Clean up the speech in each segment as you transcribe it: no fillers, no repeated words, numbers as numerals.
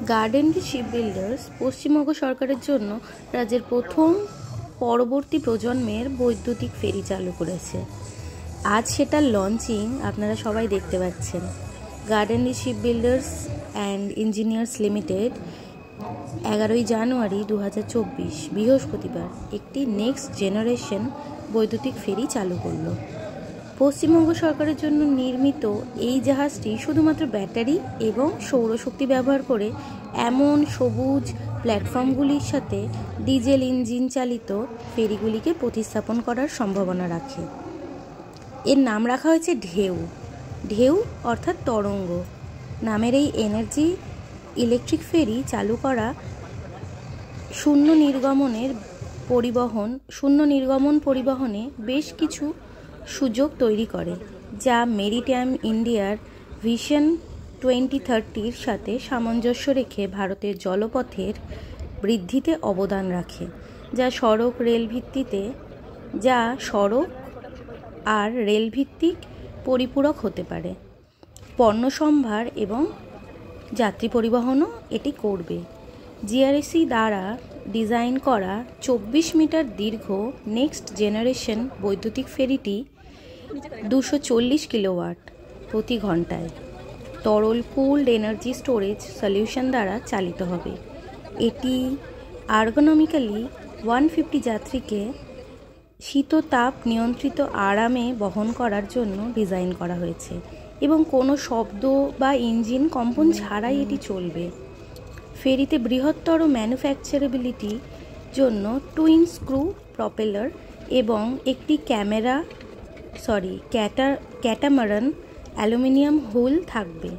গার্ডেনরি ship builders Paschimbanga সরকারের জন্য রাজ্যের প্রথম পরবর্তী প্রজন্মের বৈদ্যুতিক ফেরি চালু করেছে। আজ সেটার লঞ্চিং আপনারা সবাই দেখতে পাচ্ছেন। Garden Reach shipbuilders and engineers limited 11ই জানুয়ারি 2024 বৃহস্পতিবার একটি নেক্সট জেনারেশন বৈদ্যুতিক ফেরি চালু করল। পশ্চিমবঙ্গ সরকারের জন্য নির্মিত এই জাহাজটি শুধুমাত্র ব্যাটারি এবং সৌরশক্তি ব্যবহার করে এমন সবুজ প্ল্যাটফর্মগুলির সাথে ডিজেল ইঞ্জিন চালিত ফেরিগুলিকে প্রতিস্থাপন করার সম্ভাবনা রাখে। এর নাম রাখা হয়েছে ঢেউ। ঢেউ অর্থাৎ তরঙ্গ নামের এই এনার্জি ইলেকট্রিক ফেরি চালু করা শূন্য নির্গমন পরিবহনে বেশ কিছু সুযোগ তৈরি করে, যা মেরিটাইম ইন্ডিয়ার ভিশন 2030-র সাথে সামঞ্জস্য রেখে ভারতের জলপথের বৃদ্ধিতে অবদান রাখে, যা সড়ক আর রেল ভিত্তিক পরিপূরক হতে পারে। পণ্য সম্ভার এবং যাত্রী পরিবহনও এটি করবে। জিআরএসি দ্বারা ডিজাইন করা 24 মিটার দীর্ঘ নেক্সট জেনারেশন বৈদ্যুতিক ফেরিটি 240 কিলোওয়াট প্রতি ঘন্টায় তরল কুলড এনার্জি স্টোরেজ সলিউশন দ্বারা চালিত হবে। এটি আর্গোনমিক্যালি 150 যাত্রীকে শীততাপ নিয়ন্ত্রিত আরামে বহন করার জন্য ডিজাইন করা হয়েছে এবং কোনো শব্দ বা ইঞ্জিন কম্পন ছাড়াই এটি চলবে। ফেরিতে বৃহত্তর ম্যানুফ্যাকচারেবিলিটির জন্য টুইন স্ক্রু প্রপেলার এবং একটি ক্যাটামারান অ্যালুমিনিয়াম হুল থাকবে,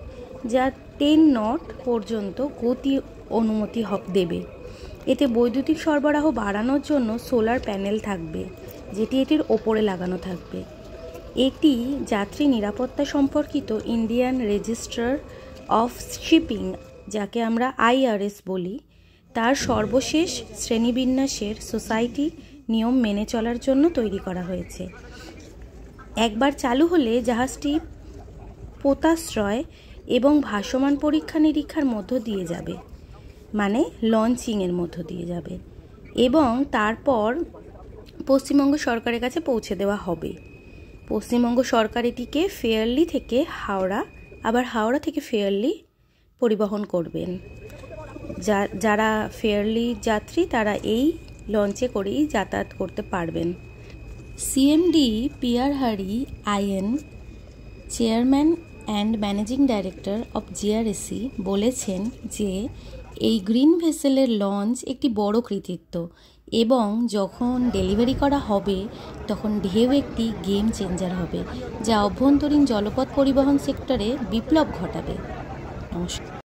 যা 10 নট পর্যন্ত গতি অনুমতি দেবে। এতে বৈদ্যুতিক সরবরাহ বাড়ানোর জন্য সোলার প্যানেল থাকবে, যেটি এটির ওপরে লাগানো থাকবে। এটি যাত্রী নিরাপত্তা সম্পর্কিত ইন্ডিয়ান রেজিস্ট্রার অফ শিপিং, যাকে আমরা IRS বলি, তার সর্বশেষ শ্রেণীবিন্যাসের সোসাইটি নিয়ম মেনে চলার জন্য তৈরি করা হয়েছে। একবার চালু হলে জাহাজটি পোতাশ্রয় এবং ভাসমান পরীক্ষা নিরীক্ষার মধ্য দিয়ে যাবে, মানে লঞ্চিংয়ের মধ্য দিয়ে যাবে, এবং তারপর পশ্চিমবঙ্গ সরকারের কাছে পৌঁছে দেওয়া হবে। পশ্চিমবঙ্গ সরকার এটিকে ফেয়ারলি থেকে হাওড়া, আবার হাওড়া থেকে ফেয়ারলি পরিবহন করবেন। যারা ফেয়ারলি যাত্রী তারা এই লঞ্চে করেই যাতায়াত করতে পারবেন। CMD PR Hari IN, chairman and managing director of GRSC, বলেছেন যে এই গ্রিন ভেসেলের লঞ্চ একটি বড় কৃতিত্ব এবং যখন ডেলিভারি করা হবে তখন ঢেউ একটি গেম চেঞ্জার হবে, যা অভ্যন্তরীণ জলপথ পরিবহন সেক্টরে বিপ্লব ঘটাবে। নমস্কার।